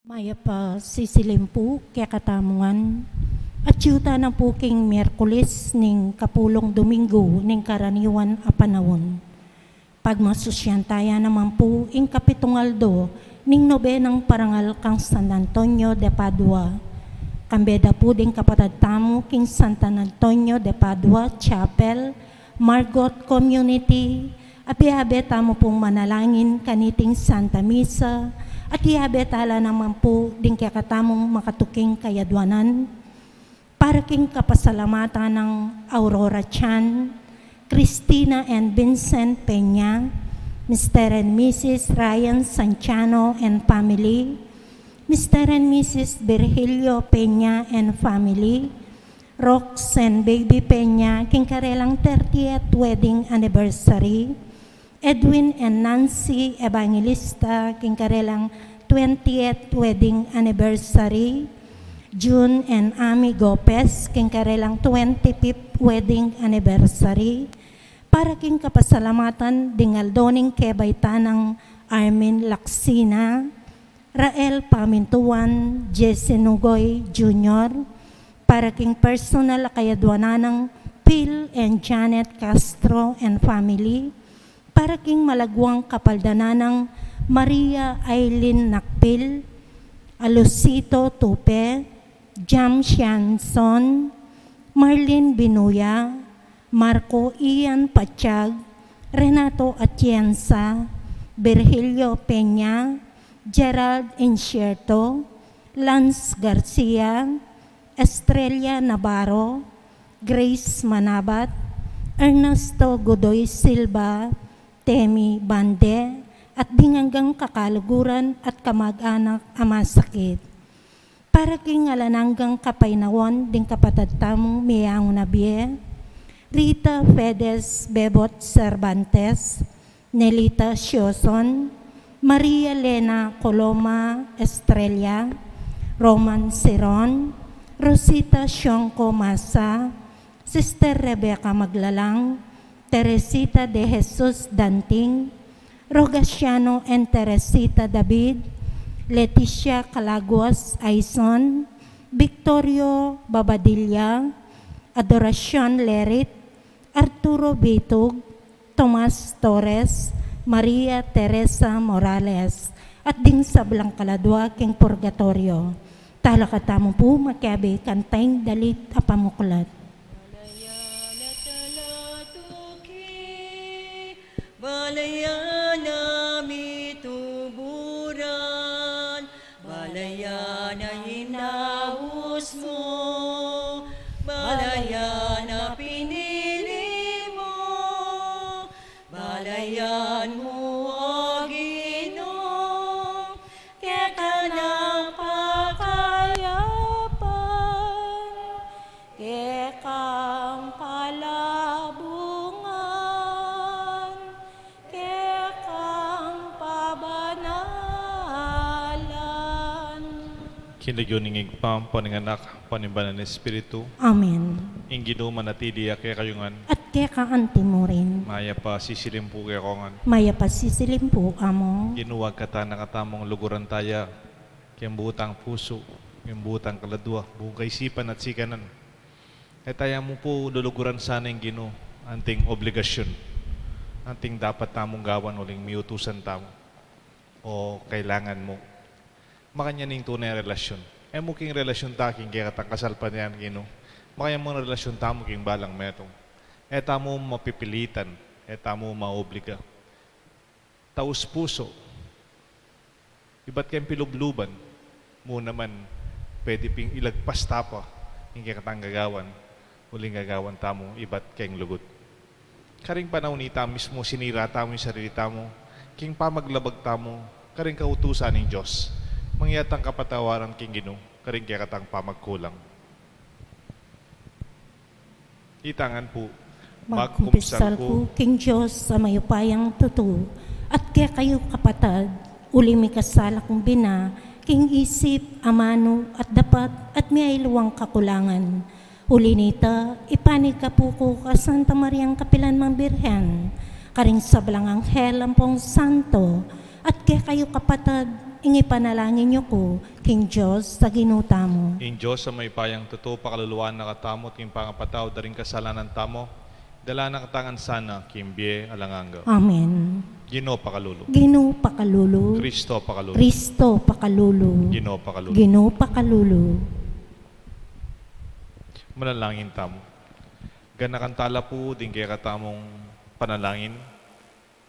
Maya pa sisilimpu kaya katamungan at yuta na po king Miyerkules ning kapulong Domingo ning karaniwan a panahon. Pagmasusyantaya naman po ing kapitungaldo ning nobenang parangal kang San Antonio de Padua. Kambeda po ding kapatad tamo king Santa Antonio de Padua Chapel, Margot Community, apiabe tamo pong manalangin kaniting Santa Misa, at ihabetala naman po din kaya katamong makatuking kayadwanan para king kapasalamatan ng Aurora Chan, Cristina and Vincent Peña, Mr. and Mrs. Ryan Sanchano and family, Mr. and Mrs. Virgilio Peña and family, Rox and Baby Peña, king karelang 30th wedding anniversary, Edwin and Nancy Evangelista, king karelang 20th wedding anniversary, June and Ami Gopez, king karelang 25th wedding anniversary, para king kapasalamatan dingaldoning kebaytan ng Armin Laksina, Rael Pamintuan, Jesse Nugoy Jr., para king personal kayadwanan ng Phil and Janet Castro and family, para king malagwang kapaldanan ng Maria Aileen Nakpil, Alusito Tupe, Jam Shanson, Marlene Binuya, Marco Ian Pachag, Renato Atienza, Virgilio Peña, Gerald Incierto, Lance Garcia, Estrella Navarro, Grace Manabat, Ernesto Godoy Silva, Temi Bande, at dinganggang kakaluguran at kamag-anak amasakit. Para king alananggang kapainawan ding kapatad tamong miyang nabie, Rita Fedes Bebot Cervantes, Nelita Sioson, Maria Lena Coloma Estrella, Roman Siron, Rosita Sionco Masa, Sister Rebecca Maglalang, Teresita de Jesus Danting, Rogaciano and Teresita David, Leticia Calaguas Aison, Victorio Babadilla, Adoracion Lerit, Arturo Bitug, Tomas Torres, Maria Teresa Morales, at ding sa Blancaladua king Purgatorio. Talakatamo po makiabi kantay dalit apamuklat. Balayana mituburan, balayana hinaus mo, balayana pinili mo, balayan mo o Ginoo, kaya ka ng pakayapan, kaya kang palabungan, kaya kang pabanalan. Kinagyoning igpam, paninganak, panimbanan ng Espiritu, Amen. inggido manatili kaya kayungan, At kaya ka mo rin, maya pa sisilim po kaya kongan, maya pasisilim po amo, ginuwag kata nakatamong luguran taya, kayang butang puso, kayang butang kaladwa, buong kaisipan at sikanan. E taya mo po luluguran sana yung gino, anting obligasyon, anting dapat tamong gawan uling miutusan tamo, o kailangan mo. Makanya ning tunay relasyon. E mo king relasyon taking kaya katang kasalpan yan gino. Makanya mo relasyon tamo king balang metong. E tamo mapipilitan, e tamo maobliga. Taus puso, iba't kayong pilubluban, mo naman pwede ping ilagpas tapa, yung kaya katang gagawan, uling gagawan tamo, iba't kayong lugot. Karing panahon ni tamo mismo, sinira tamo yung sarili tamo, king pamaglabag tamo, karing kautusan ng Diyos, mangyatang kapatawaran king Ginoo, karing kaya katang pamagkulang. Itangan po, magkumpisal ko king Diyos sa mayupayang tutu, at kaya kayo kapatad, uli may kasala kong bina, king isip, amano, at dapat, at may luwang kakulangan. Uli nita, ipanig ka po ko ka Santa Mariang Kapilan Mang Birhen, karing sablang anghel ang pong santo, at kaya kayo kapatad, ingi panalangin niyo ko, King Diyos, sa ginuta mo. In Diyos sa may payang totoo, pakaluluan na katamot, king pangapataw, daring kasalanan tamo, dala na katangan sana, kimbie alanganga. Amen. Gino pakalulu. Gino pakalulu. Kristo pakalulu. Kristo pakalulu. Gino pakalulu. Gino pakalulu. Manalangin tamo. Ganakan tala po, din kaya katamong panalangin,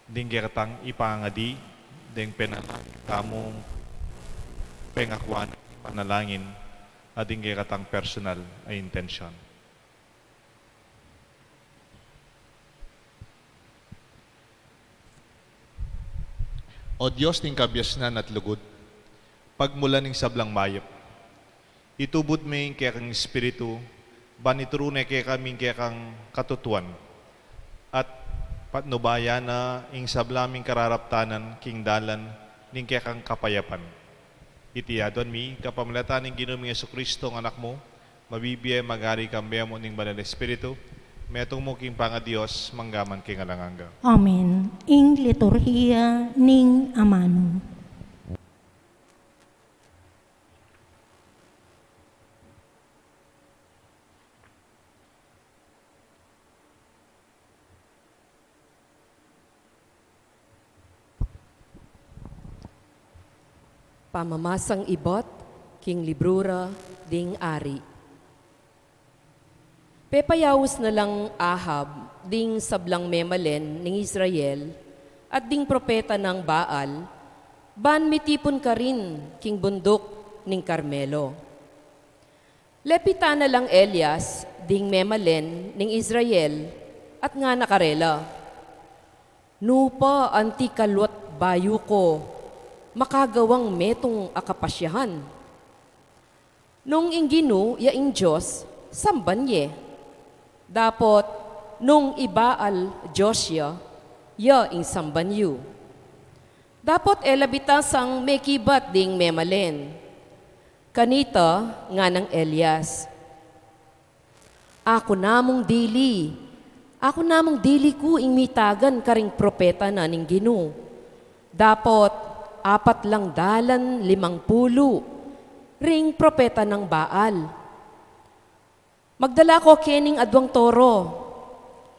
din kaya katang ipangadi, din penalangin tamong pengakwan, panalangin, at din kaya katang personal ay intention. O Diyos ning kabyasnan at lugod, pagmula ning sablang mayap, itubod may kaya kang espiritu, baniturunay kaya kaming kaya kang katutuan, at patnubaya na ing sablaming kararaptanan, king dalan, ning kaya kang kapayapan. Itiyadon mi, kapamilatan ning Ginoong Jesucristo ng anak mo, mabibiyay magari kambaya mo ning banal espiritu, metong mo king panga Diyos, manggaman king alanganga. Amen. Ing liturhiya ning amano. Pamamasang ibot, king librura, ding ari. Pepayawos na lang Ahab, ding sablang memalen ng Israel, at ding propeta ng Baal, ban mitipon ka rin, king bundok ning Carmelo. Lepita na lang Elias, ding memalen ng Israel, at nga nakarela. Nupa anti kalwat bayo ko, makagawang metong akapasyahan. Nung inggino, yaing Diyos, sambanye. Dapot, nung ibaal Joshua, yaing sambanyo. Dapot elabitasang mekibat ding memalen. Kanita nga ng Elias. Ako namong dili ko imitagan karing propeta na ning Gino. Dapot, 450 ring propeta ng Baal. Magdala ko kening adwang toro,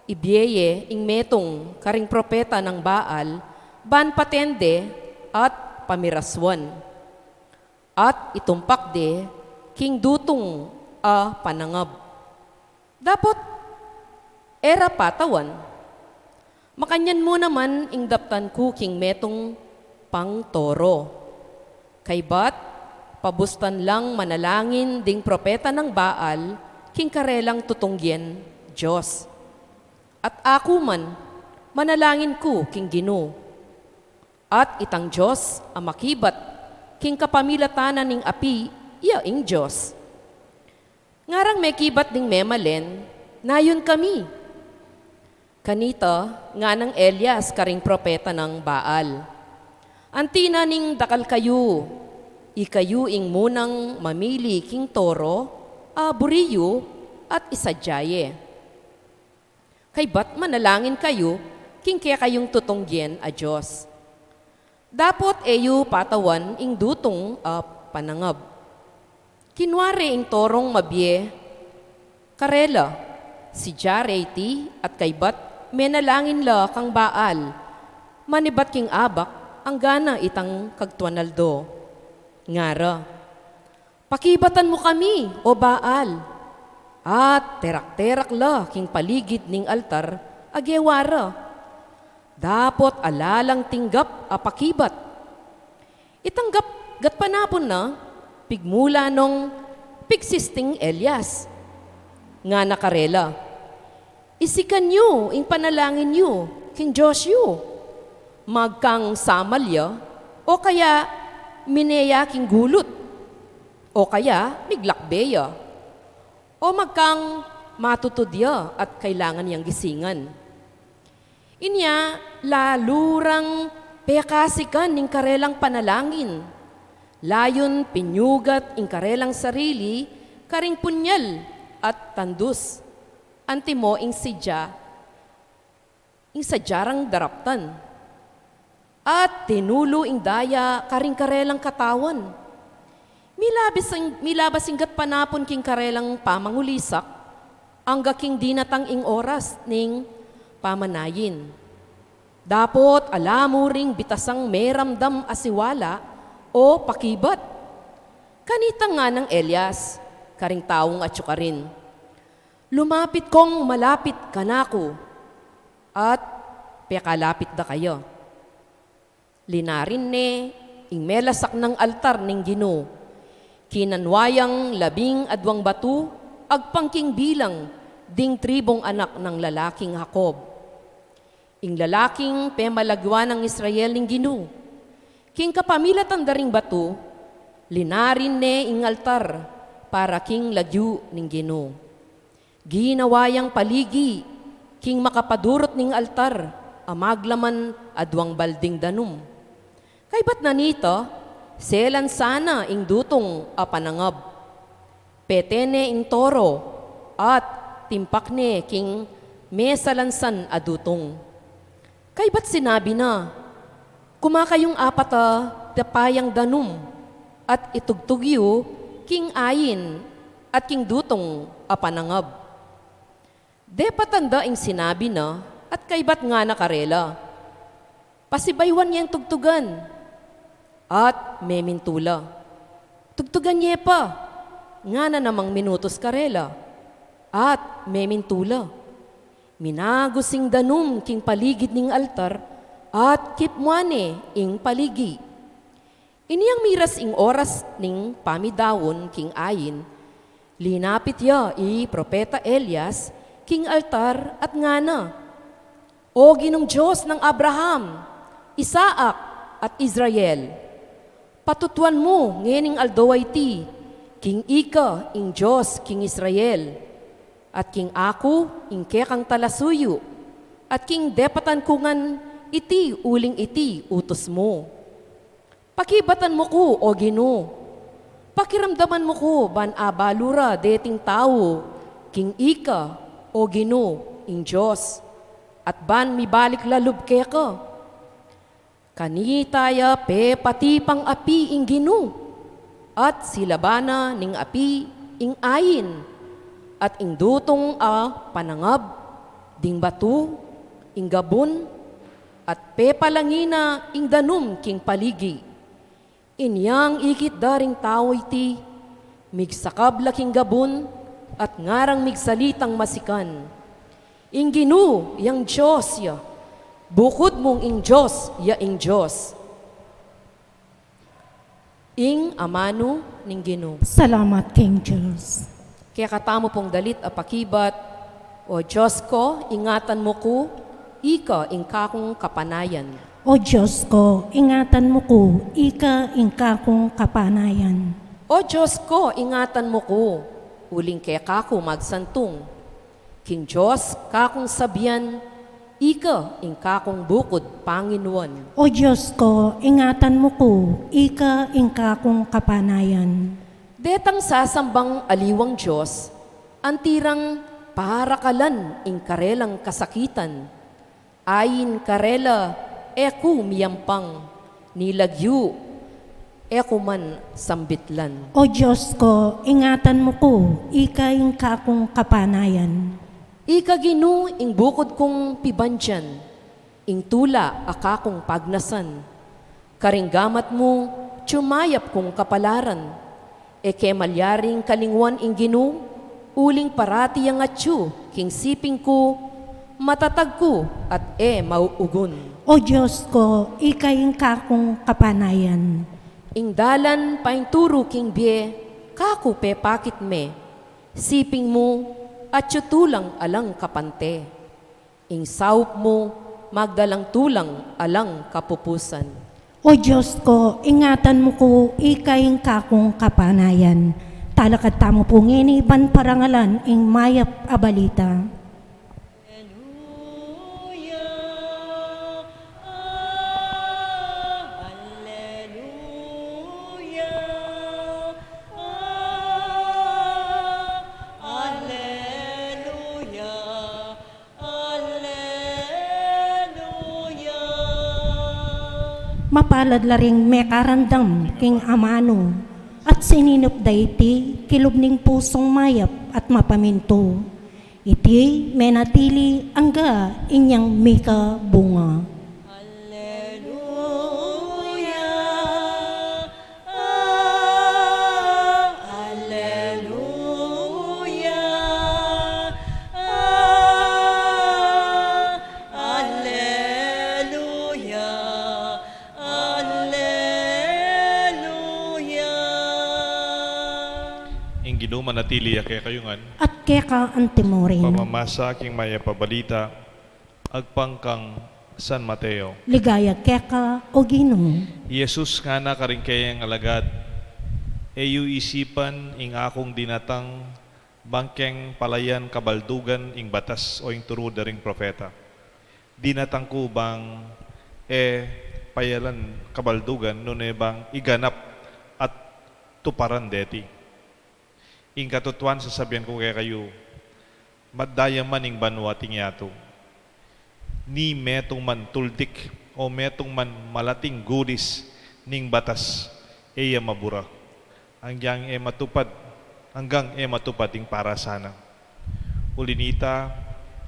ibiyeye ing metong karing propeta ng Baal, ban patende at pamiraswan. At itumpak de, king dutong panangab. Dapot, era patawan. Makanyan mo naman ing daptan ku king metong pang toro. Kay bat, pabustan lang manalangin ding propeta ng Baal, king karelang tutunggen Diyos. At ako man, manalangin ko king Gino. At itang Diyos, ang makibat, king kapamilatanan ning api, ing Diyos. Ngarang may kibat ding memalen, nayon kami. Kanita, nga ng Elias, karing propeta ng Baal. Antina ning dakal kayo, ikayo ing munang mamili king toro, buriyo at isadyaye. Kay bat manalangin kayo, king kaya kayong tutunggen a Diyos. Dapot eyo patawan ing dutong panangab. Kinwari ing torong mabye, karela, si Jareti at kay bat menalangin la kang Baal, manibat king abak, ang gana itang kagtuanaldo. Ngara, pakibatan mo kami, o Baal. At terak-terak la king paligid ning altar, agewara. Dapot alalang tinggap pakibat. Itanggap gat panapon na, pigmula nung pigsisting Elias. Nga nakarela, isikan nyo, ing panalangin nyo, king Joshua. Magkang samalya, o kaya mineya king gulot, o kaya miglakbeya, o magkang matutudya at kailangan niyang gisingan. Inya, lalurang pekasikan ning karelang panalangin, layon pinyugat ing karelang sarili, karing punyal at tandus, antimo ing sadjarang daraptan. at tinulo ing daya karing karelang katawan. Milabas inggat panapon king karelang pamangulisak, angga king dinatang ing oras ning pamanayin. Dapot alamo ring bitasang meramdam asiwala o pakibat. Kanita nga ng Elias, karing taong atsukarin. Lumapit kong malapit kanako at pekalapit da kayo. Linarin ne, ing melasak ng altar ning Ginoo. Kinanwayang 12 batu, agpangking bilang, ding tribong anak ng lalaking Jacob. Ing lalaking pemalagwa ng Israel ning Ginoo. King kapamilatan daring batu, linarin ne ing altar, para king lagyu ning Ginoo. Ginawayang paligi, king makapadurot ning altar, amaglaman adwang balding danum. Kay ba't na nito, selan sana ing dutong apanangab. Petene ing toro, at timpakne king mesalansan adutong. Kay ba't sinabi na, kumakayong apata dapayang danum, at itugtugyo king ayin at king dutong apanangab. De patanda ing sinabi na, at kaybat nga nakarela. Pasibaywan niya yung tugtugan, at memintula. Tugtugan niya pa, nga na namang minutos karela, at memintula. Minagusing danum king paligid ning altar, at kipmuane ing paligi. Iniyang miras ing oras ning pamidawon king ayin, linapit ya propeta Elias, king altar at ngana. O Ginong Diyos ng Abraham, Isaac at Israel, patutuan mo ngening aldoway ti, king ika ing Diyos king Israel, at king ako ing kekang talasuyo, at king depatan kungan iti uling iti utos mo. Pakibatan mo ko, O Ginoo, pakiramdaman mo ko ban abalura deting tao, king ika, O Ginoo, ing Diyos, at ban mibalik lalub keka. Kanitaya pe pati pang api ing Ginoo, at silabana ning api ing ayin, at ing dutong panangab, ding batu, ing gabon, at pe palangina ing danum king paligi. Inyang ikit daring tao iti, migsakab laking gabon, at ngarang migsalitang masikan. Ing Ginoo, yang Diyos ya, bukod mong ing Diyos, ya ing Diyos. Ing amano ning Ginoo. Salamat, King Diyos. Kaya katamo pong dalit apakibat, o Diyos ko, ingatan mo ko, ika ing kakong kapanayan. O Diyos ko, ingatan mo ko, ika ing kakong kapanayan. O Diyos ko, ingatan mo ko, uling kaya kako magsantong. King Diyos, kakong sabyan, ika ing kakong bukod Panginoon. O Diyos ko, ingatan mo ko, ika ing kakong kapanayan. Detang sasambang aliwang Diyos, antirang parakalan ing karelang kasakitan. Ayin karela, eku miyampang, nilagyu, eku man sambitlan. O Diyos ko, ingatan mo ko, ika ing kakong kapanayan. Ika Ginoo ing bukod kong pibandyan, ing tula akakong pagnasan. Karinggamat mo, tsumayap kong kapalaran. Eke malyaring kalingwan ing Ginoo, uling parati ang atyu, king siping ko, matatag ko at mauugon. O Diyos ko, ika ing kakong kapanayan. Ing dalan painturo king bie, kaku pe pakit me, siping mo at tulang alang kapante. Ing saup mo, magdalang tulang alang kapupusan. O Diyos ko, ingatan mo ko, ika ing kakong kapanayan. Talakad tamo po ngini, ban parangalan, ing mayap abalita. Mapalad laring mekarandam king amano, at sininop dayti kilubning pusong mayap at mapaminto. Iti menatili angga inyang mika bunga. Alleluia. Ah, Alleluia. Ah, Alleluia. Alleluia. Ing Ginoo manatili kay kayungan, At keka antimorin, pamamasa king maya pabalita, agpangkang San Mateo. ligaya keka o Ginoo. Jesus nga na karing kayang alagad, eyu isipan ing akong dinatang bangkeng palayan kabaldugan ing batas o ing turo daring propeta. Dinatang ko bang payalan kabaldugan no bang iganap at tuparan deti. Ing katutuan sasabihan ko kay kayo, maddayaman ing banwa tingyato. Ni metong man tuldik o metong man malating gudis ning batas eya mabura. Hanggang matupad ing para sana. Ulinita,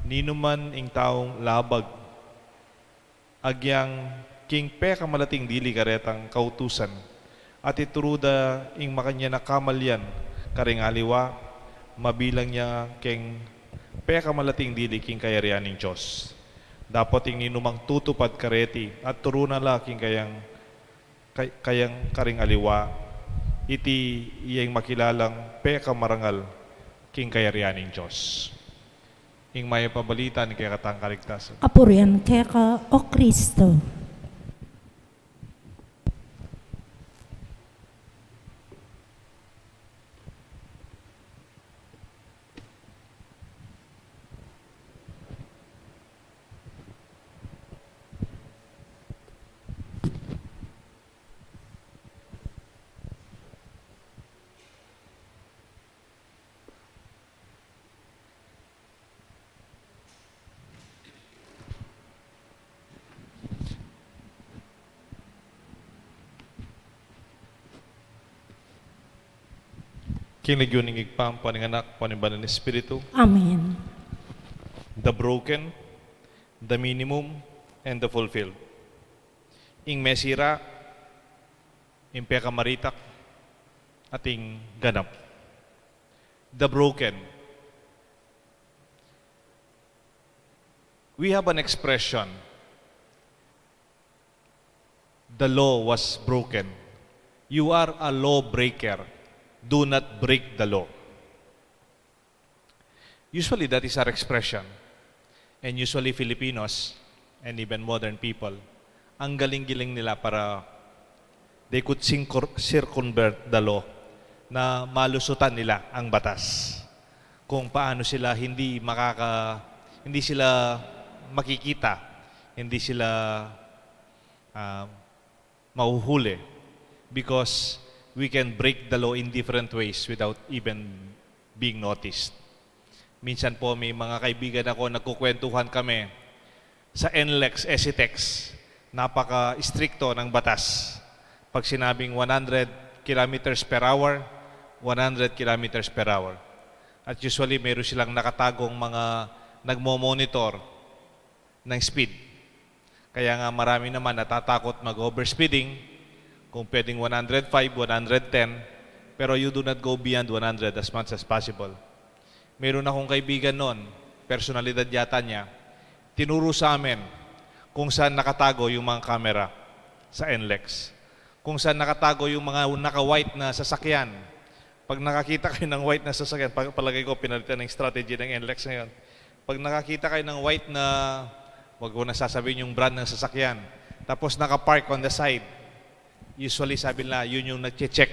ninuman ing taong labag. Agyang king peka malating dili karetang kautusan. At ituruda ing makanya nakamalyan karing aliwa, mabilang niya king peka malating dili king kayarian ning Diyos. Dapat ing ninumang tutupad kareti at turuna la king kayang karing aliwa, iti iyang makilalang peka marangal king kayarian ning Diyos. Ing may pabalita ni kaya katang kaligtasan. Kapurian keka o Kristo. King nagyuning igpam, paninganak, panimbanan ng Espiritu, Amen. the broken, the minimum, and the fulfilled. Ing mesira, ing pekamaritak, ating ganap. The broken. We have an expression, the law was broken. You are a lawbreaker. Do not break the law. Usually that is our expression. And usually Filipinos and even modern people, ang galing-giling nila para they could circumvent the law na malusutan nila ang batas. Kung paano sila hindi sila makikita, hindi sila mahuhuli because we can break the law in different ways without even being noticed. Minsan po may mga kaibigan ako, nagkukwentuhan kami sa NLEX, ECTEX, napaka-stricto ng batas. Pag sinabing 100 kilometers per hour, 100 kilometers per hour. At usually meron silang nakatagong mga nagmo-monitor ng speed. Kaya nga marami naman natatakot mag-overspeeding, kung pwedeng 105, 110, pero you do not go beyond 100 as much as possible. Meron akong kaibigan noon, personalidad yata niya, tinuro sa amin kung saan nakatago yung mga camera sa NLEX. Kung saan nakatago yung mga naka-white na sasakyan. Pag nakakita kayo ng white na sasakyan, palagay ko pinalitan ng strategy ng NLEX ngayon. Pag nakakita kayo ng white na, wag ko na sasabihin yung brand ng sasakyan, tapos naka-park on the side, usually sabi nila, yun yung nag-check.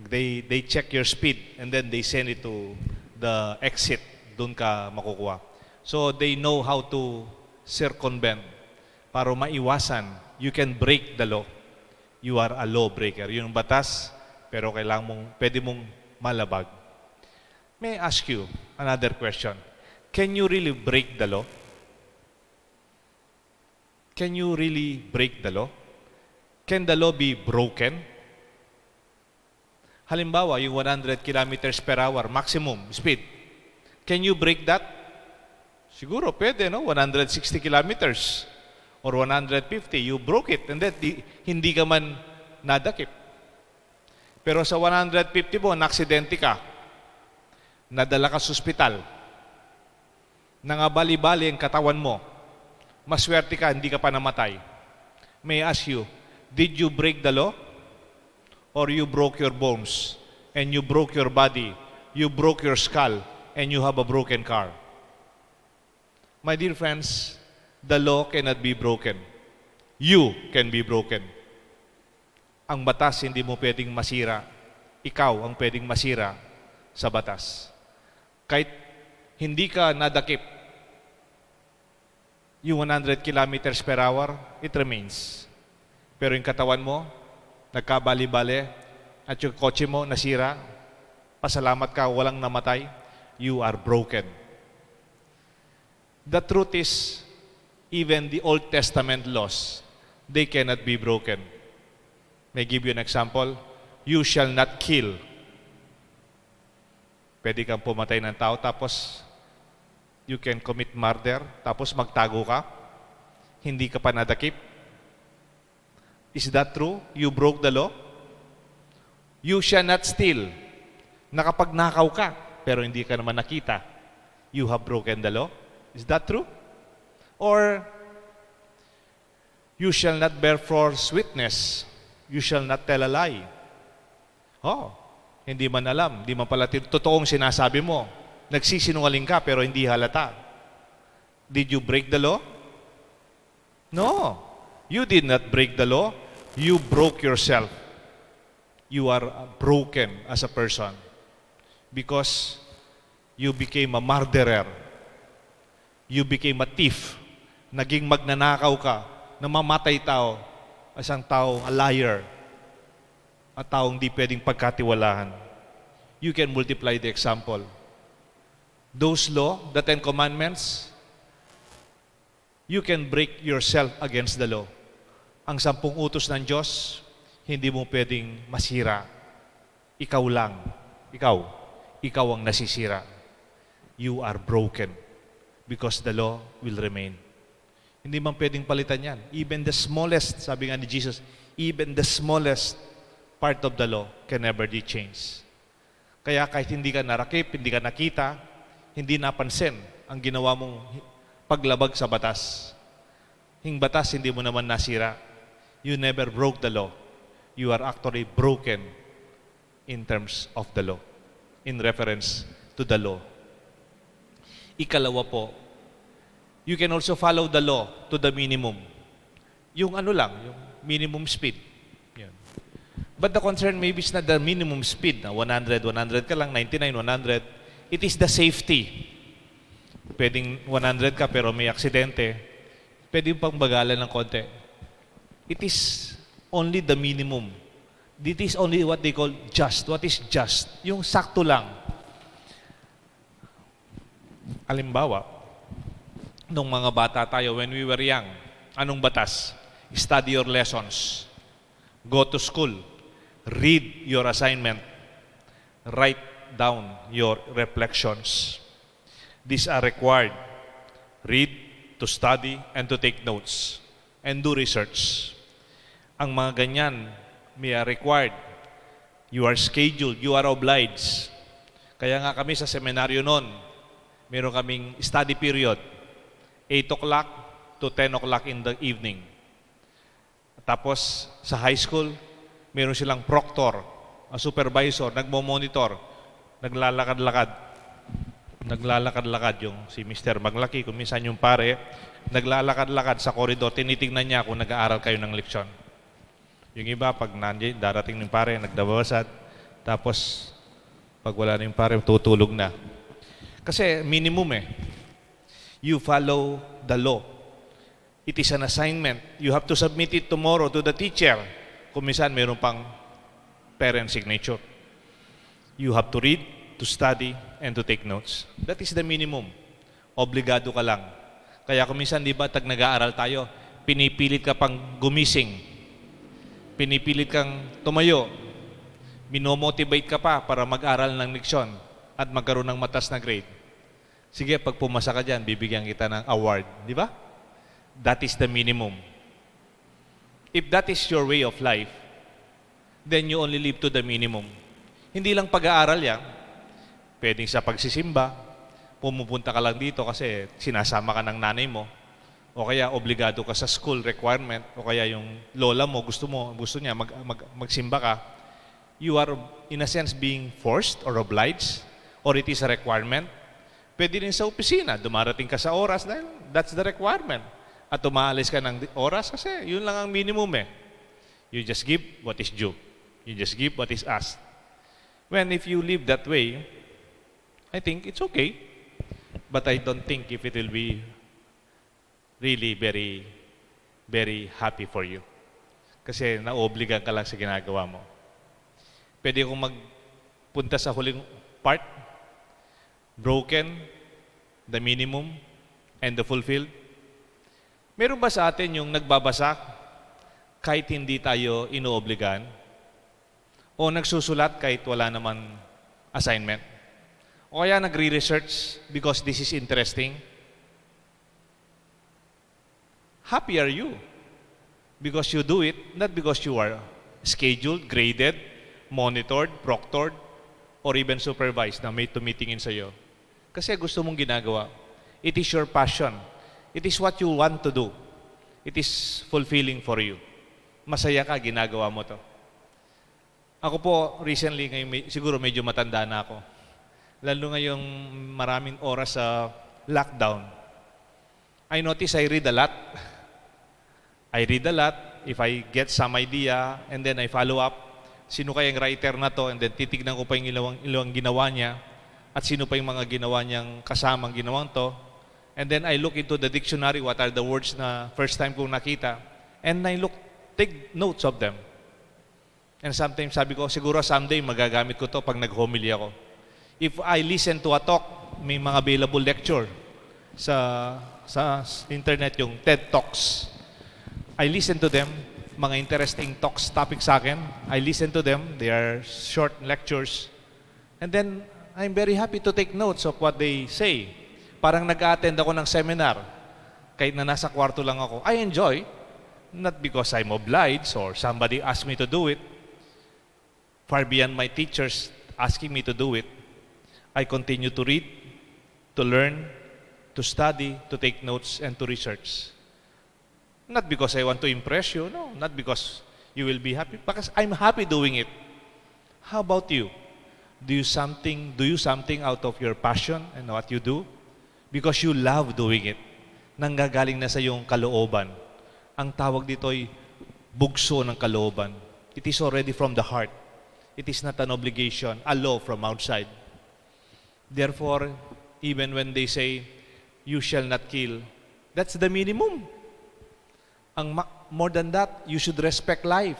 They check your speed and then they send it to the exit. Doon ka makukuha. So they know how to circumvent para maiwasan. You can break the law. You are a lawbreaker. Yun ang batas, pero pwede mong malabag. May I ask you another question? Can you really break the law? Can you really break the law? Can the law be broken? Halimbawa, yung 100 kilometers per hour, maximum speed. Can you break that? Siguro, pwede, no? 160 kilometers or 150, you broke it and then hindi ka man nadakip. Pero sa 150 mo, naksidente ka, nadala ka sa ospital, nangabali-bali ang katawan mo, maswerte ka, hindi ka pa namatay. May I ask you, did you break the law? Or you broke your bones, and you broke your body, you broke your skull, and you have a broken car? My dear friends, the law cannot be broken. You can be broken. Ang batas hindi mo pwedeng masira. Ikaw ang pwedeng masira sa batas. Kahit hindi ka nadakip, yung 100 kilometers per hour, it remains. Pero yung katawan mo, nagkabali-bali, at yung kotse mo nasira, pasalamat ka, walang namatay, you are broken. The truth is, even the Old Testament laws, they cannot be broken. May give you an example. You shall not kill. Pwede kang pumatay ng tao, tapos you can commit murder, tapos magtago ka, hindi ka pa nadakip. Is that true? You broke the law? You shall not steal. Nakapagnakaw ka, pero hindi ka naman nakita. You have broken the law? Is that true? Or, you shall not bear false witness. You shall not tell a lie. Oh, hindi man alam, hindi man pala totoong sinasabi mo. Nagsisinungaling ka pero hindi halata. Did you break the law? No. You did not break the law. You broke yourself. You are broken as a person because you became a murderer. You became a thief. Naging magnanakaw ka, namamatay tao, isang tao, a liar, at taong di pwedeng pagkatiwalahan. You can multiply the example. Those law, the 10 Commandments, you can break yourself against the law. Ang 10 utos ng Diyos, hindi mo pwedeng masira. Ikaw lang. Ikaw ang nasisira. You are broken because the law will remain. Hindi man pwedeng palitan yan. Even the smallest, sabi nga ni Jesus, even the smallest part of the law can never be changed. Kaya kahit hindi ka narakip, hindi ka nakita, hindi napansin ang ginawa mong paglabag sa batas. Hing batas, hindi mo naman nasira. You never broke the law. You are actually broken in terms of the law, in reference to the law. Ikalawa po, you can also follow the law to the minimum. Yung ano lang, yung minimum speed. Yan. But the concern maybe is not the minimum speed, na 100 ka lang, 99, 100. It is the safety. Pwedeng 100 ka pero may aksidente, pwede pang bagalan ng konti. It is only the minimum. It is only what they call just. What is just? Yung sakto lang. Halimbawa, nung mga bata tayo, when we were young, anong batas? Study your lessons. Go to school. Read your assignment. Write down your reflections. These are required. Read, to study, and to take notes. And do research. Ang mga ganyan, may are required. You are scheduled. You are obliged. Kaya nga kami sa seminaryo noon, meron kaming study period. 8 o'clock to 10 o'clock in the evening. Tapos sa high school, meron silang proctor, a supervisor, nagmo-monitor, naglalakad-lakad. Naglalakad-lakad yung si Mr. Maglaki, kung minsan yung pare, naglalakad-lakad sa koridor, tinitingnan niya kung nag-aaral kayo ng leksyon. Yung iba, pag nandiyan, darating ng pare, nagdabasad, tapos pag wala na yung pare, tutulog na. Kasi minimum you follow the law. It is an assignment. You have to submit it tomorrow to the teacher. Kung minsan, mayroon pang parent signature. You have to read, to study, and to take notes. That is the minimum. Obligado ka lang. Kaya kung minsan, di ba, nag-aaral tayo, pinipilit ka pang gumising. pinipilit kang tumayo, minomotivate ka pa para mag-aral ng leksyon at magkaroon ng matas na grade. Sige, pag pumasa ka dyan, bibigyan kita ng award. Di ba? That is the minimum. If that is your way of life, then you only live to the minimum. Hindi lang pag-aaral yan. Pwedeng sa pagsisimba, pumupunta ka lang dito kasi sinasama ka ng nanay mo, o kaya obligado ka sa school requirement, o kaya yung lola mo, gusto niya magsimba ka. You are, in a sense, being forced or obliged, or it is a requirement. Pwede rin sa opisina, dumarating ka sa oras dahil that's the requirement. At umaalis ka ng oras kasi yun lang ang minimum eh. You just give what is due. You just give what is asked. When if you live that way, I think it's okay. But I don't think if it will be really very, very happy for you. Kasi naobligan ka lang sa ginagawa mo. Pwede kong magpunta sa huling part, broken, the minimum, and the fulfilled. Meron ba sa atin yung nagbabasa kahit hindi tayo inoobligan? O nagsusulat kahit wala naman assignment? O kaya nagre-research because this is interesting? Happy are you because you do it, not because you are scheduled, graded, monitored, proctored, or even supervised na may tumitingin sa iyo. Kasi gusto mong ginagawa. It is your passion. It is what you want to do. It is fulfilling for you. Masaya ka, ginagawa mo to. Ako po, recently, ngayon, siguro medyo matanda na ako. Lalo ngayong maraming oras sa lockdown. I notice I read a lot. I read a lot. If I get some idea, and then I follow up, sino kayang writer na to, and then titignan ko pa yung ilang ginawa niya, at sino pa yung mga ginawa niyang kasamang ginawang to. And then I look into the dictionary, what are the words na first time kong nakita, and I take notes of them. And sometimes sabi ko, siguro someday magagamit ko to pag nag-homily ako. If I listen to a talk, may mga available lecture sa internet, yung TED Talks. I listen to them, mga interesting talks, topic sa akin. I listen to them, they are short lectures. And then, I'm very happy to take notes of what they say. Parang nag-attend ako ng seminar, kahit na nasa kwarto lang ako. I enjoy, not because I'm obliged or somebody asked me to do it. Far beyond my teachers asking me to do it, I continue to read, to learn, to study, to take notes, and to research. Not because I want to impress you, no. Not because you will be happy, because I'm happy doing it. How about you? Do you something out of your passion and what you do? Because you love doing it. Nanggagaling na sa iyong kalooban. Ang tawag dito ay bugso ng kalooban. It is already from the heart. It is not an obligation, a law from outside. Therefore, even when they say, you shall not kill, that's the minimum. More than that, you should respect life.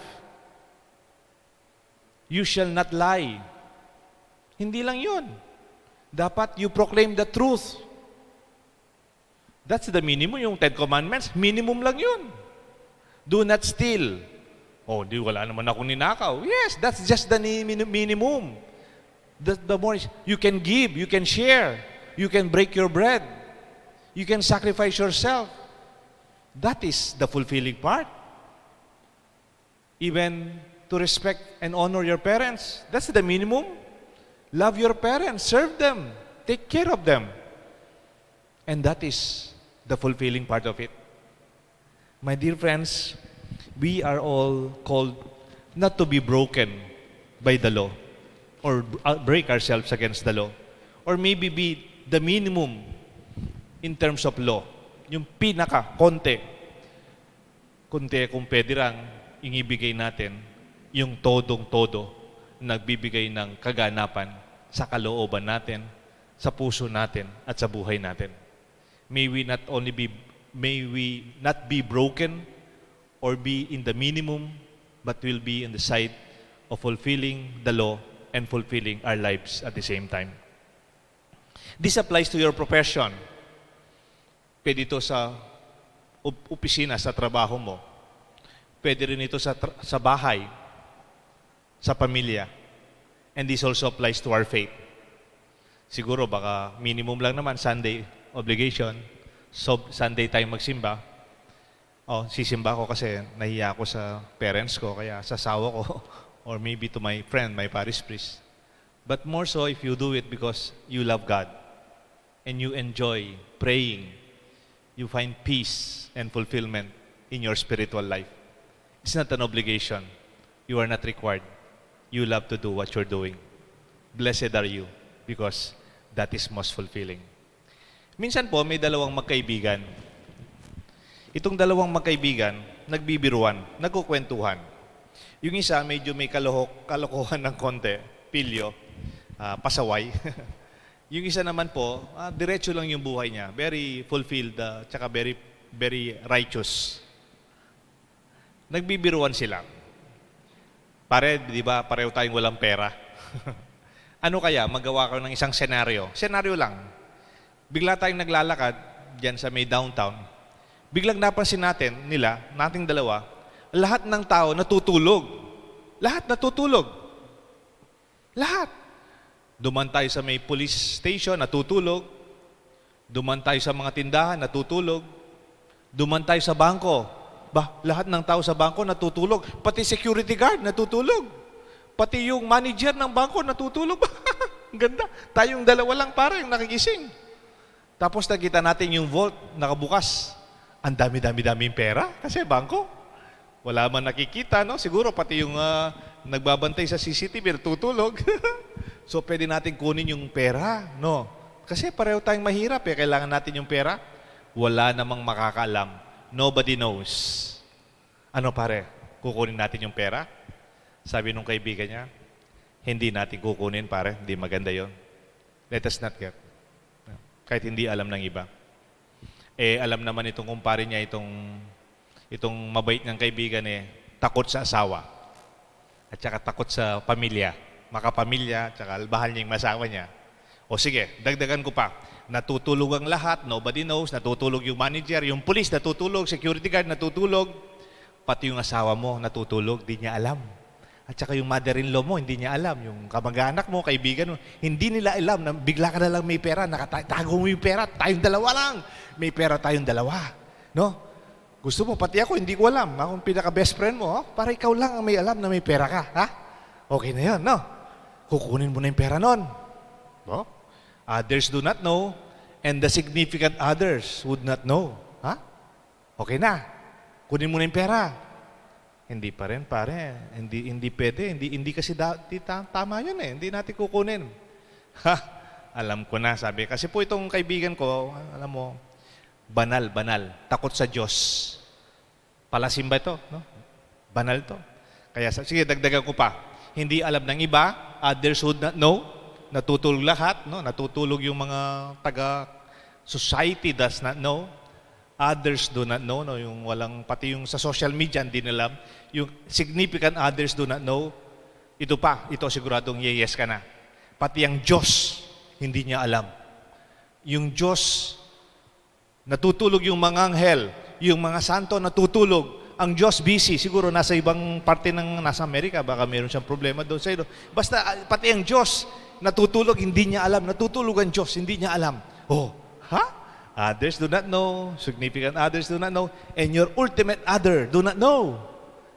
You shall not lie. Hindi lang yun. Dapat you proclaim the truth. That's the minimum, yung 10 Commandments. Minimum lang yun. Do not steal. Oh, wala naman akong ninakaw. Yes, that's just the minimum. The more, you can give, you can share, you can break your bread, you can sacrifice yourself. That is the fulfilling part. Even to respect and honor your parents, that's the minimum. Love your parents, serve them, take care of them. And that is the fulfilling part of it. My dear friends, we are all called not to be broken by the law or break ourselves against the law or maybe be the minimum in terms of law. Yung konti kung pwede lang ingibigay natin yung todong-todo nagbibigay ng kaganapan sa kalooban natin, sa puso natin at sa buhay natin. May we not be broken or be in the minimum, but will be in the side of fulfilling the law and fulfilling our lives at the same time. This applies to your profession. Pwede ito sa opisina, sa trabaho mo. Pwede rin ito sa bahay, sa pamilya. And this also applies to our faith. Siguro baka minimum lang naman Sunday obligation. So Sunday tayo magsimba. Sisimba ko kasi nahiya ako sa parents ko, kaya sa asawa ko, or maybe to my friend, my parish priest. But more so if you do it because you love God and you enjoy praying, you find peace and fulfillment in your spiritual life. It's not an obligation. You are not required. You love to do what you're doing. Blessed are you because that is most fulfilling. Minsan po, may dalawang magkaibigan. Itong dalawang magkaibigan, nagbibiruan, nagkukwentuhan. Yung isa, medyo may kalokohan ng konti, pilyo, pasaway. Yung isa naman po, diretso lang yung buhay niya. Very fulfilled, tsaka very, very righteous. Nagbibiruan sila. Di ba, pareho tayong walang pera. Ano kaya, magawa ko ng isang senaryo. Senaryo lang. Bigla tayong naglalakad diyan sa may downtown. Biglang napansin nating dalawa, lahat ng tao natutulog. Lahat natutulog. Lahat. Duman tayo sa may police station, natutulog. Duman tayo sa mga tindahan, natutulog. Duman tayo sa bangko. Lahat ng tao sa bangko natutulog. Pati security guard natutulog. Pati yung manager ng bangko natutulog. Ang ganda. Tayong dalawa lang para yung nakigising. Tapos nakita natin yung vault nakabukas. Ang dami-daming pera kasi bangko. Wala man nakikita, no? Siguro pati yung nagbabantay sa CCTV natutulog. So pwede natin kunin yung pera, no? Kasi pareho tayong mahirap, kailangan natin yung pera. Wala namang makakaalam. Nobody knows. Ano pare? Kukunin natin yung pera? Sabi nung kaibigan niya, hindi natin kukunin pare, hindi maganda yon. Let us not get. Kahit hindi alam ng iba. Alam naman itong kumpare niya, itong mabait ng kaibigan takot sa asawa. At saka takot sa pamilya. Makapamilya, tsaka bahal niya yung masawa niya. O sige, dagdagan ko pa. Natutulog ang lahat, nobody knows, natutulog yung manager, yung police natutulog, security guard natutulog, pati yung asawa mo natutulog, di niya alam. At saka yung mother-in-law mo, hindi niya alam. Yung kamag-anak mo, kaibigan mo, hindi nila alam na bigla ka na lang may pera, nakatago mo yung pera, tayong dalawa lang. May pera tayong dalawa. No? Gusto mo, pati ako, hindi ko alam. Akong pinaka-best friend mo, para ikaw lang ang may alam na may pera ka. Ha? Okay na yun, no? Kukunin mo na yung pera nun. No? Others do not know, and the significant others would not know. Ha? Okay na. Kunin mo na yung pera. Hindi pa rin, pare. Hindi pwede. Hindi kasi tama yun eh. Hindi natin kukunin. Alam ko na, sabi. Kasi po itong kaibigan ko, alam mo, banal. Takot sa Diyos. Palasim ba ito? No? Banal to. Kaya, sige, dagdagan ko pa. Hindi alam ng iba, others would not know. Natutulog lahat, no? Natutulog yung mga society does not know. Others do not know, no? Yung pati yung sa social media, hindi nila alam. Yung significant others do not know. Ito siguradong yes ka na. Pati ang Diyos, hindi niya alam. Yung Diyos, natutulog yung mga anghel, yung mga santo natutulog. Ang Diyos busy, siguro nasa ibang parte nasa Amerika, baka meron siyang problema doon sa iyo. Basta pati ang Diyos, natutulog, hindi niya alam. Natutulog ang Diyos, hindi niya alam. Others do not know, significant others do not know, and your ultimate other do not know.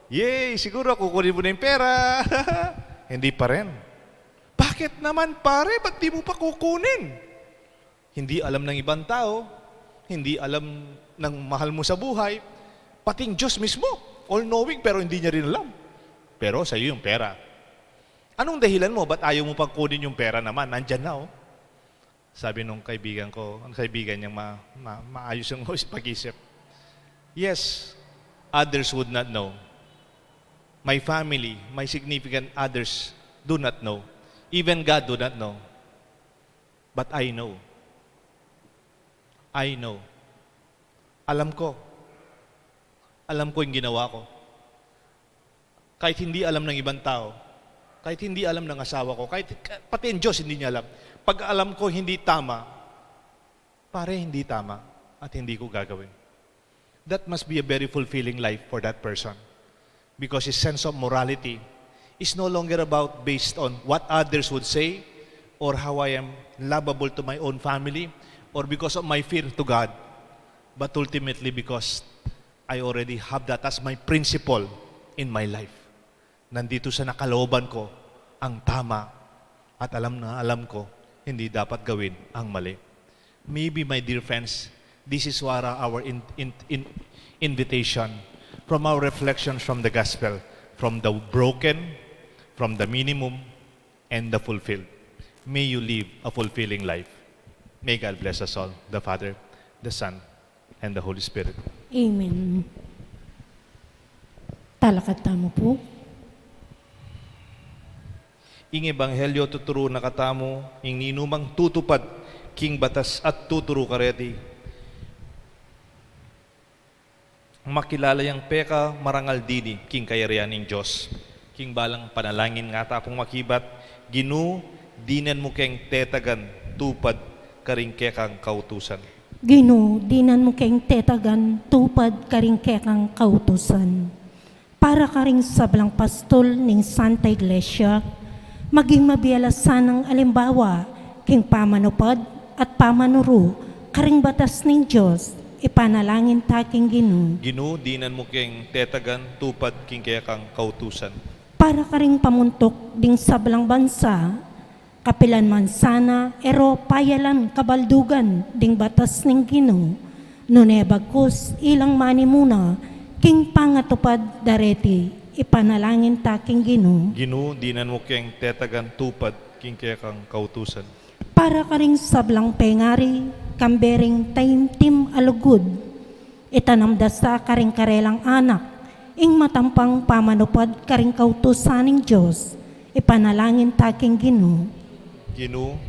Yay, siguro kukunin mo na yung pera. Hindi pa rin. Bakit naman pare, ba't di mo pa kukunin? Hindi alam ng ibang tao, hindi alam ng mahal mo sa buhay, pati yung Diyos mismo, all-knowing pero hindi niya rin alam. Pero sa iyo yung pera. Anong dahilan mo? Ba't ayaw mo pang kunin yung pera naman? Nandyan na, oh. Sabi nung kaibigan ko, ang kaibigan niyang maayos yung pag-isip. Yes, others would not know. My family, my significant others do not know. Even God do not know. But I know. I know. Alam ko. Alam ko yung ginawa ko. Kahit hindi alam ng ibang tao, kahit hindi alam ng asawa ko, pati ang Diyos hindi niya alam. Pag alam ko hindi tama, pare hindi tama at hindi ko gagawin. That must be a very fulfilling life for that person. because his sense of morality is no longer about based on what others would say or how I am lovable to my own family or because of my fear to God, but ultimately because I already have that as my principle in my life. Nandito sa nakalooban ko ang tama at alam na alam ko hindi dapat gawin ang mali. Maybe, my dear friends, this is what our invitation from our reflections from the gospel, from the broken, from the minimum, and the fulfilled. May you live a fulfilling life. May God bless us all, the Father, the Son, and the Holy Spirit. Amen. Talakata mo po. Ing ebanghelyo tuturo na katamo, ing ninumang tutupad, king batas at tuturo kareti. Makilala yang peka marangal dini, king kayarianing Diyos. King balang panalangin nga ta akong makibat, ginu, dinan mo keng tetagan, tupad, karing kekang kautusan. Gino, dinan mo keng tetagan, tupad karing kekang kautusan. Para karing sablang pastol ning Santa Iglesia, maging mabialasan ng alimbawa, king pamanupad at pamanuro, karing batas ng Diyos, ipanalangin taking Gino. Ginu, dinan mo keng tetagan, tupad, king kekang kautusan. Para karing pamuntok ding sablang bansa, kapilan man sana, ero payalan kabaldugan ding batas ng Gino. Nunebagkos ilang mani muna, king pangatupad dareti, ipanalangin taking Gino. Ginu, dinan mo keng tetagan, tupad, king kekang kautusan. Para karing sablang pengari, kambering taimtim alugod, itanamdasa karing karelang anak, ing matampang pamanupad karing kautusaning Diyos, ipanalangin taking Gino. Ginu,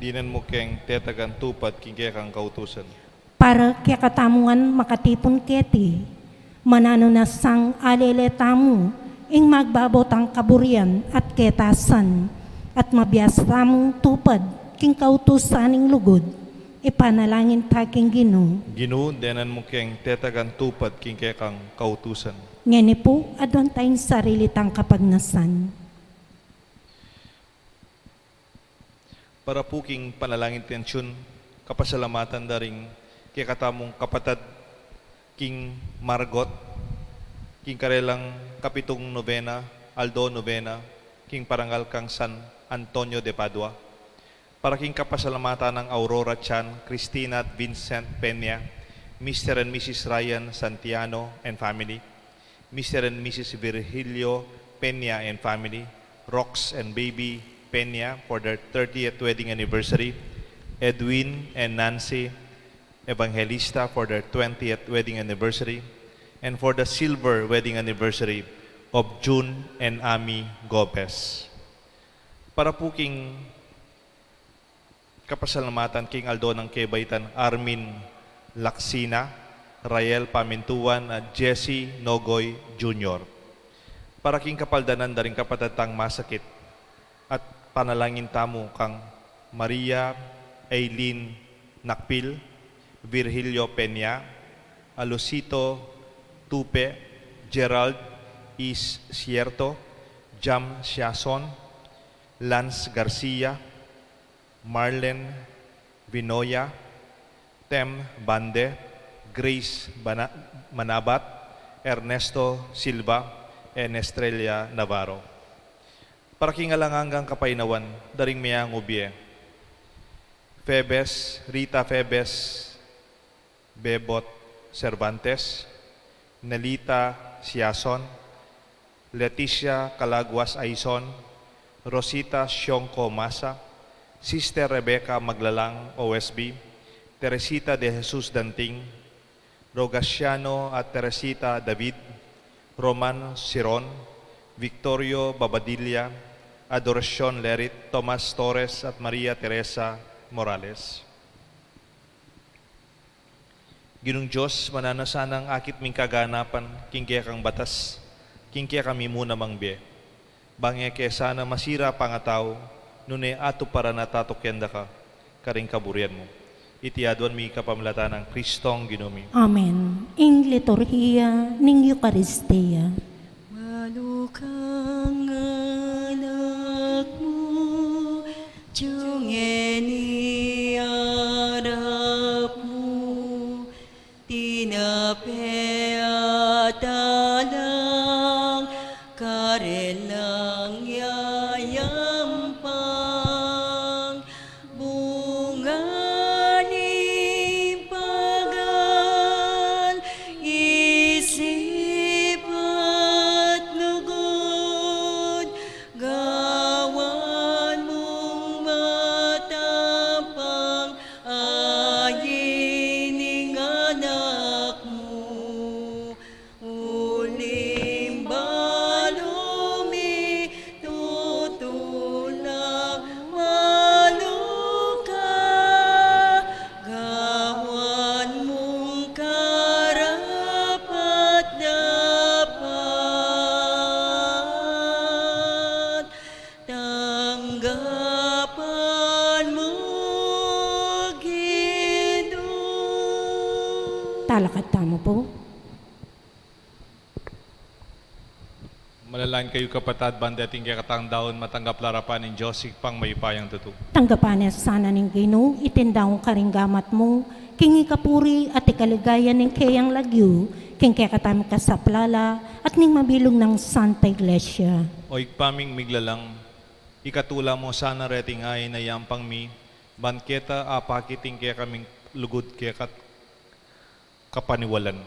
dinan mo keng tetagan, tupad, king kekang kautusan. Para kaya katamungan makatipon keti, manano na sang alele tamu, ing magbabotang kaburian at ketasan, at mabiyas tamong tupad, king kautusaning lugod, ipanalangin taking Gino. Ginu, dinan mo keng tetagan, tupad, king kekang kautusan. Ngani po, adwan tayong sarili tang kapagnasan. Para po king panalangin tensyon, kapasalamatan daring kaya katamong kapatad king Margot, king karelang kapitong novena, Aldo novena, king parangal kang San Antonio de Padua. Para king kapasalamatan ng Aurora Chan, Cristina at Vincent Peña, Mr. and Mrs. Ryan Santiano and family, Mr. and Mrs. Virgilio Peña and family, Rox and baby Peña for their 30th wedding anniversary, Edwin and Nancy Evangelista for their 20th wedding anniversary, and for the silver wedding anniversary of June and Ami Gomez. Para po king kapasalamatan king Aldo ng Kebaytan, Armin Laksina, Rael Pamintuan at Jesse Nogoy Jr. Para king kapaldanan daring kapatatang masakit at panalangin tamo kang Maria Eileen Nakpil, Virgilio Peña, Alusito Tupe, Gerald Is Cierto, Jam Siason, Lance Garcia, Marlen Vinoya, Tem Bande, Grace Manabat, Ernesto Silva, and Estrella Navarro. Para kingalangangang kapainawan, daring miyang ubye, Febes, Rita Febes, Bebot Cervantes, Nelita Siason, Leticia Calaguas Aison, Rosita Sionco Masa, Sister Rebecca Maglalang OSB, Teresita de Jesus Danting, Rogaciano at Teresita David, Roman Siron, Victorio Babadilla, Adoracion Lerit, Tomas Torres at Maria Teresa Morales. Ginong Diyos, mananasanang akit ming kaganapan, kingkaya kang batas, kingkaya kami muna mangbe. Bangya kaya sana masira pangataw, nune ato para natatokyanda ka, karing kaburian mo. Itiadwan mi kapamlatan ng Kristong Ginumi. Amen. Ing liturhiya ning Eucharistia. peatalang karelang yayampang bunga ni pagal isip at lugod gawan mong matapang ayining anak mo uling balumi tutulang maluka gawan mong karapat dapat tanggapan mo Ginoo. Talakad tamo po. Malalain kayo kapatad, bandating kaya katang daon matanggap larapan ng Diyos, pang mayupayang tutu. Tanggapan niya sana ng Ginoo, itindaw karinggamat mo, king ikapuri at ikaligayan ng kayang lagyo, king kaya katami ka sa plala, at ning mabilog ng Santa Iglesia. O ikpaming miglalang, ikatula mo sana reting ay na yampang mi, banketa apakiting kaya kaming lugod kaya kapaniwalan.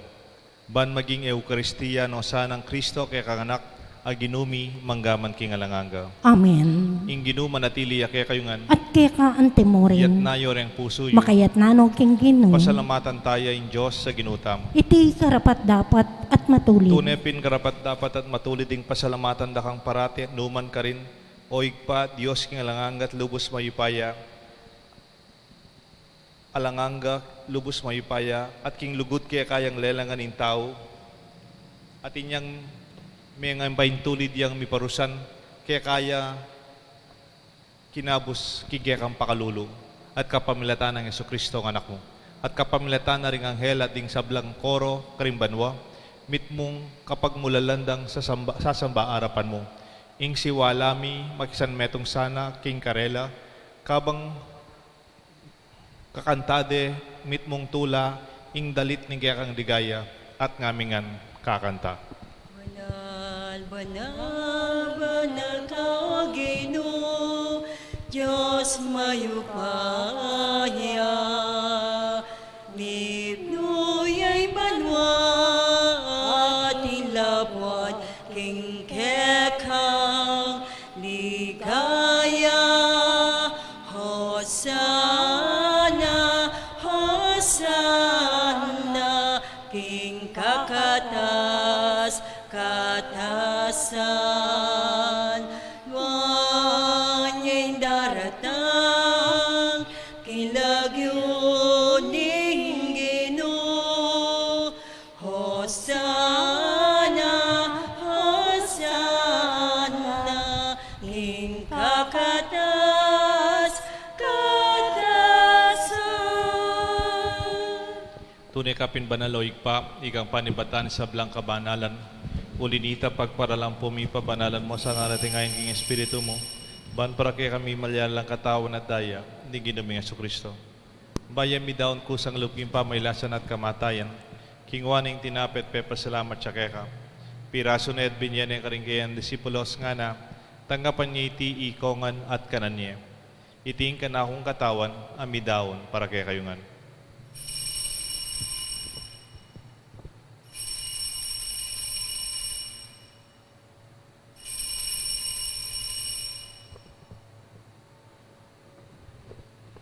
Ban maging Eukaristiya no sanang Kristo kaya kanganak, aginumi manggaman king alanganga. Amen. Ing ginuma natili kaya kayungan, At kaya ka yat antimorin, nayo reng puso yu, makayat nano king Ginoo, pasalamatan tayo in Diyos sa ginutam. iti karapat dapat at matulid. Tunepin karapat dapat at matulid ding pasalamatan dakang parati, numan ka rin, o ikpa, Diyos king alanganga at lubos mayupaya, alanganga, lubos mayupaya, at king lugod kaya kayang lelangan in tao, at inyang may ngayon tulid yang miparusan, kaya kaya kinabos kigya kang pakalulu, at kapamilatan ng Jesucristo ang anak mo, at kapamilatan na ring anghel at ding sablang koro, karimbanwa, mit mong kapag mulalandang sasamba arapan mo, ing siwalami, makisan metong sana, king karela, kabang kakantade, mit mong tula, ing dalit ni kaya kang digaya, at ngamingan kakanta. Banal, banal ka, O Ginoo, Diyos mayupaya. Mipnoy ay banwa at ilapot king kekang ligaya. Hosana, Hosana, king kakatas, katasan, wanya'y daratang, kilagyo ning Ginoo. Hosana, Hosana, ing kakatas, katasan. Tunay kapin banaloy pa, ikang panibatan sa blang kabanalan, ulinita pagparalang pumipa banalan mo sa narating ayon king Espiritu mo, ban para kaya kami malyalang katawan at daya, ni ginaming Jesucristo. Bayan mi daon kusang luping pamaylasan at kamatayan, kingwaning tinapet pepasalamat siya kaya ka. Piraso na at binyan ng karingkayan disipulos nga na, tanggapan niya iti ikongan at kanan niya. Iting ka na akong katawan, ami daon para kaya kayungan.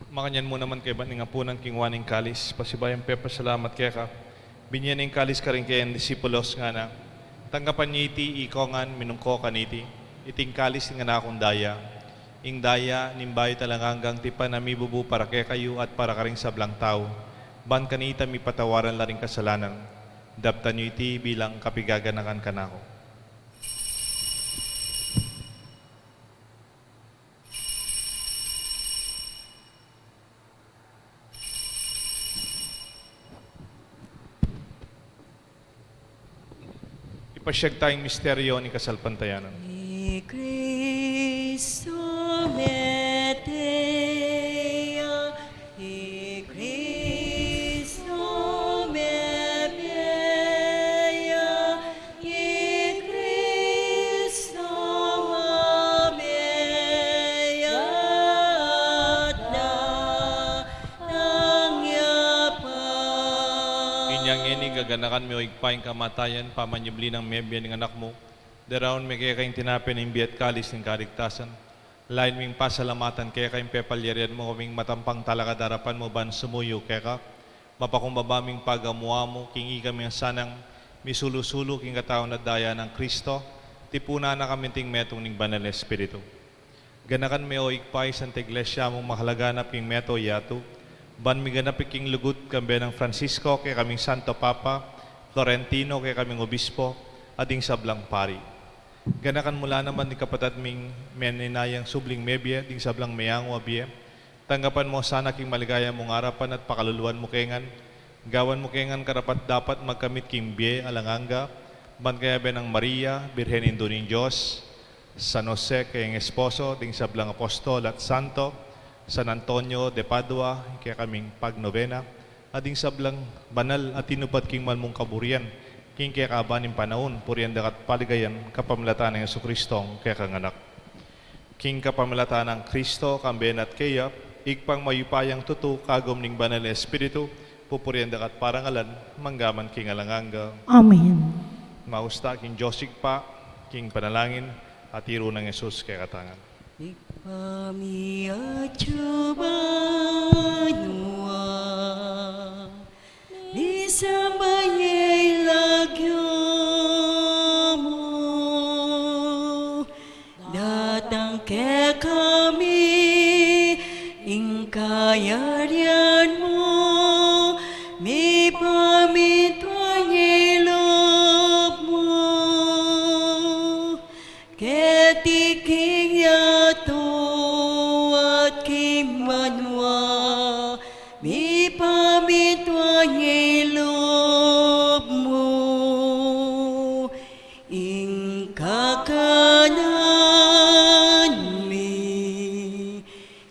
Makanyan mo naman kay baning apunan king waning kalis, pasibayang pepa salamat kaya ka. Binyan ng kalis ka rin kaya ang disipulos nga na, tanggapan niya iti ikongan minungko kaniti, iting kalis nga na akong daya. Ing daya, nimbayo talang hanggang tipa na mibubu para kaya kayo at para ka rin sablang tao. Ban kanita mi patawaran la rin kasalanan, daptan niyo iti bilang kapigaganakan ka na ako. Ipasyag tayong misteryo ni kasalpantayanan. Ni Cristo metea, ni Cristo me gaganakan mi o igpaing kamatayan, pamanyibli ng mebya ng anak mo, daraon mi kaya kayong tinapin ng biyat kalis ng kaligtasan. Lain ming pasalamatan kaya kayong pepalyarian mo, kaming matampang talaga darapan mo ban sumuyo kaya ka, mapakumbabaming pagamuha mo, kingi kami ang sanang misulusulo king katawang na daya ng Kristo, tipuna na kami ting metong ning banal na Espiritu. Ganakan mi o igpay sa iglesia mong mahalaganap king meto yato, ban mi ganap king lugut kambe ng Francisco kay kaming Santo Papa, Florentino kay kaming Obispo, ading sablang pari. Ganakan mula naman ni kapatid ming meninayang subling mebye, ding sablang mayang wabye, tanggapan mo sana king maligaya mong harapan at pakaluluan mo kengan, gawan mo kengan karapat dapat magkamit king biye alanganga, ban kaya benang Maria, Birhen Indo ng Diyos, San Jose kayong esposo, ding sablang apostol at santo, San Antonio de Padua, kaya kaming pagnovena, ading sablang banal at tinupat king malmong kaburian, king kaya kabaning panahon, puriyan dakat paligayan, kapamilatan ng Jesucristong kaya kanganak. King kapamilatan ng Kristo, kamben at kaya, igpang mayupayang tutu, kagom ning banal na Espiritu, pupuriyan dakat parangalan, manggaman king alanganga. Amen. Mausta king Josig pa, king panalangin, at iro ng Jesus kaya katangan. Ipamiachubanua di sabayay lagyo mo, datang ke kami ingkayarian mo, mi pamituan ilog mo, ketiking yato at kimanwa, mi pamituan ilog mo, ingkakanan mi,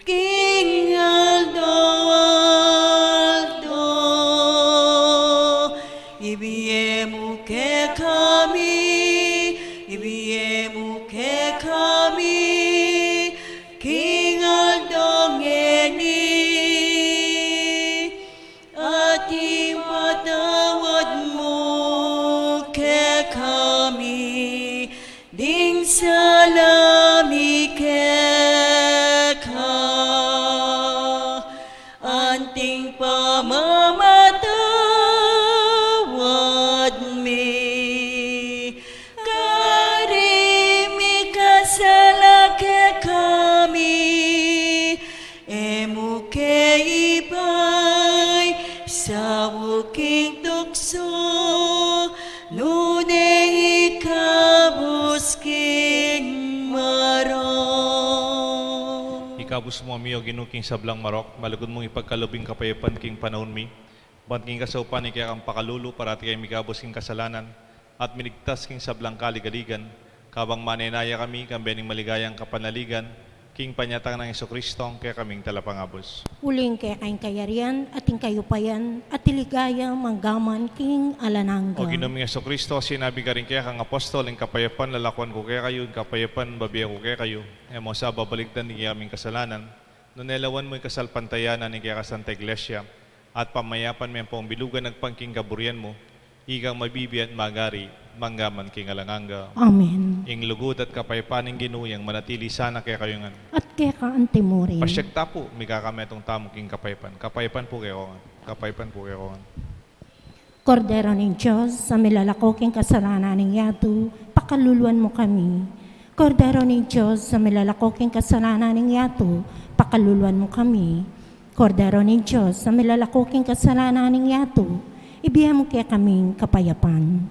King Aldo Aldo, ibiyemu ke kami, ibiyemu ke kami, King Aldo ngeni, at ipatawad mo ke kami, ding salami ke ka, anting pamamatawad mi, karimi kasala ke kami, emu ke ibay, sa wuking tukso, nuneng ikabus king marong. Ikabus mo amiyo ginuking sablang marok, malugod mong ipagkalubing kapayapan king panahon mi, ban king kasaupan ni kaya kang pakalulu, parati kay mikabus king kasalanan, at minigtas king sablang kaligaligan, kabang manenaya kami, kambening maligayang kapanaligan, king panyatang ng Jesucristong kaya kaming talapangabos. Uling kaya kayong kayarian, ating kayupayan, at tiligaya manggaman king alanangga. O ginuming Jesucristo, sinabi ka rin kaya kang apostol, ang kapayapan, lalakuan ko kaya kayo, ang kapayapan, babiya ko kaya kayo. E mo sa babaligtan ni aming kasalanan, nunelawan mo yung kasalpantayanan ni kaya ka Santa Iglesia, at pamayapan mo yung pong bilugan nagpangking kaburian mo, igang mabibi at magari, manggaman king alanganga. Amen. Ing lugod at kapayapan ng ginuyang manatili sana kaya kayo nga. At kaya ka antimurin. Pasyekta po, may kakametong tamo king kapayapan. Kapayapan po kayo nga. Kapayapan po kayo nga. Kordero ng Diyos, sa milalakoking kasalanan ng yato, pakaluluan mo kami. Kordero ng Diyos, sa milalakoking kasalanan ng yato, pakaluluan mo kami. Kordero ng Diyos, sa milalakoking kasalanan ng yato, ibigay mo kaya kaming kapayapan.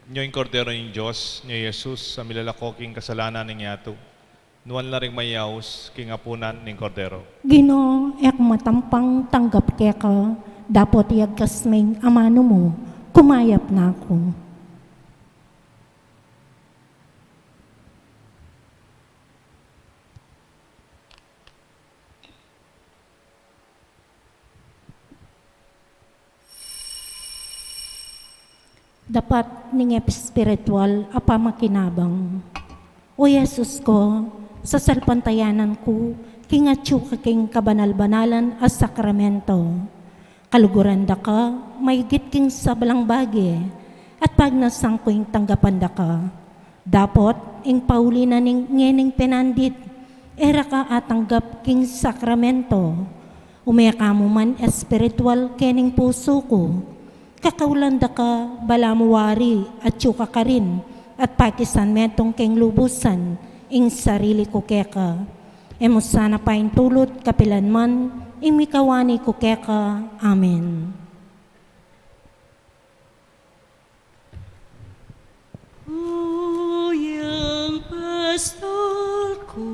Nyo'y kordero ng Diyos, ni Jesus, sa milalakoking kasalanan ng yato. Nuwan la ring mayaos, king apunan ng kordero. Gino, ek matampang tanggap kaya ka, dapat iagkasming amano mo, kumayap na ako. Dapat ning espiritual apa makinabang. O Yesus ko, sa salpantayanan ko, kingatsu ka king kabanal-banalan as sakramento. Kaluguran da ka, may king sa balang bagi, at pag nasang ko yung tanggapan da ka. Dapot, ing pauli na ning ngening penandit, era ka atanggap king sakramento. Umaya ka mo man espiritual kening puso ko. Kakaulan da ka, balamuwari at tsuka ka rin, at pakisan metong keng lubusan, ing sarili ko keka. Emo sana pa tulot kapilan man, ing mikawani ko keka. Amen. O yang pastor ko,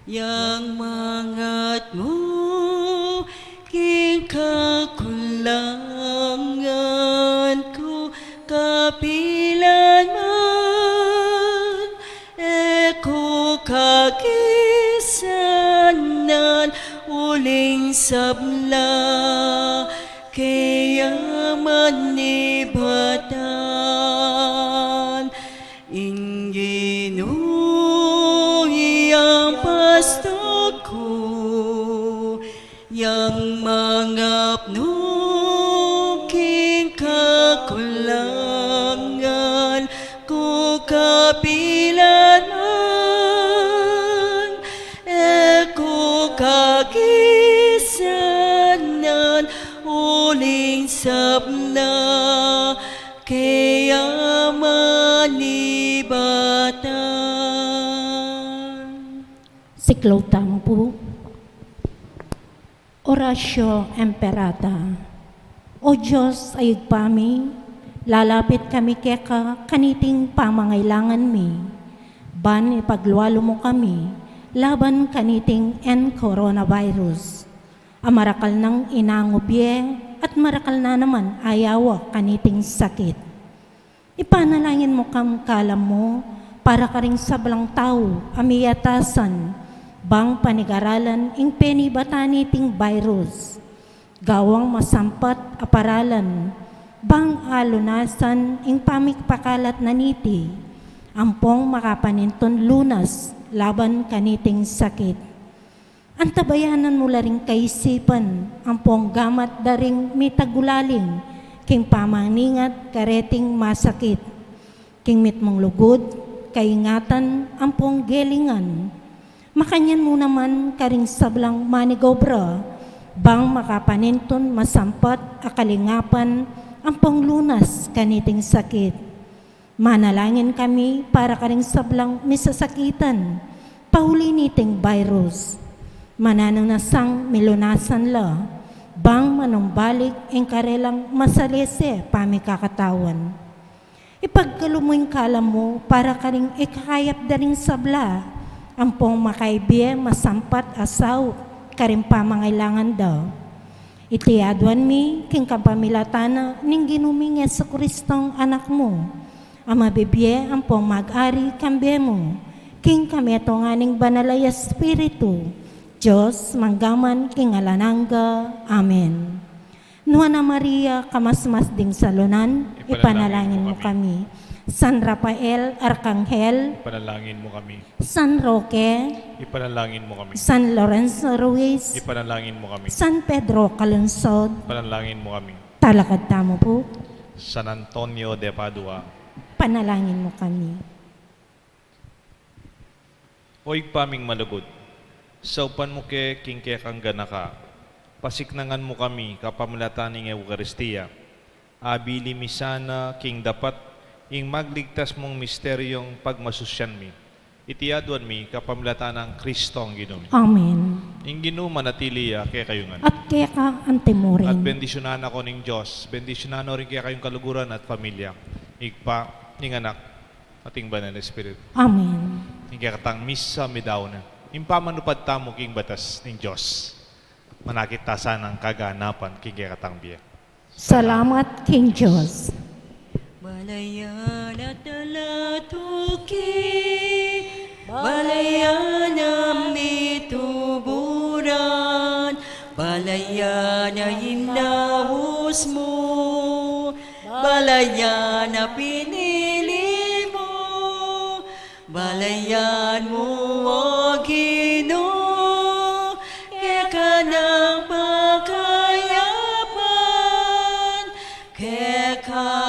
yang mangat mo, king kakulangan ko, kapilan man, eko kakisanan, uling sabla, kaya manibatan, inginu yang pasto ko, yang mangapno king kakulangan ko kapilanan, eko kakisanan, uling sabna, kaya manibatan. Siklaw tampo. Orasyo Emperata. O Diyos ayog pami, lalapit kami keka kaniting pamangailangan mi. Ban ipagluwalo mo kami, laban kaniting coronavirus. Amarakal ng inangubye at marakal na naman ayawa kaniting sakit. Ipanalangin mo kam kalam mo para ka ring sablang tao amiyatasan bang panigaralan ing penibatan ting virus. Gawang masampat aparalan bang alunasan ing pamikpakalat na niti. Ampong makapaninton lunas laban kaniting sakit. Antabayanan mo laring kaisipan ampong gamat daring mitagulaling king pamaningat kareting masakit. King mitmong lugod, kaingatan ampong gelingan. Makanyan mo naman karing sablang manigobra, bang makapaninton masampat akalingapan ampong lunas kaniting sakit. Manalangin kami para karing sablang misasakitan, pauli niting virus. Mananang nasang milunasan la, bang manumbalik ang karelang masalese pamikakatawan. Ipagkalumoy kalam mo para karing ikakayap daring sabla, ampong makaibye masampat asaw karing pamangailangan daw. Itiaduan mi king kapamilatana ning ginuming Yesu Kristong anak mo. Ama bibye ampong mag-ari kambe mo, king kameto nga ning banalay Espiritu, Diyos manggaman king alanangga. Amen. Nuana Maria, kamasmas ding salunan, ipanalangin mo kami. San Rafael, Arkanghel, Ipanalangin mo kami. San Roque, Ipanalangin mo kami. San Lorenzo Ruiz, Ipanalangin mo kami. San Pedro Calungsod, Ipanalangin mo kami. talakad tamo po, San Antonio de Padua. panalangin mo kami. Oy paming malugod, saupan mo ke kingke kang ganaka, pasiknangan mo kami kapamulataning Eucharistia, abili misana king dapat ing magligtas mong misteryong pagmasusyan mi. Itiaduan mi kapamulatan ng Kristong Ginoo. Amen. Ing Ginoo manatili kaya kayungan. At kaya ka antemurin. At bendisyonan ako ning Diyos, bendisyonan rin kaya kayong kaluguran at pamilya. Igpa, ning anak, ating banal na Espiritu. Amen. Ing kaya katang misa midaw na. Impamanupad tamo king batas ning Diyos. Manakit tasan ang kaganapan king kaya katang biya. Salamat King Diyos. Balayan at alatuki, balayan ang mituburan, balayan na inahos mo, balayan na pinili mo, balayan mo o Ginoo, kaya ka ng pagkain. ka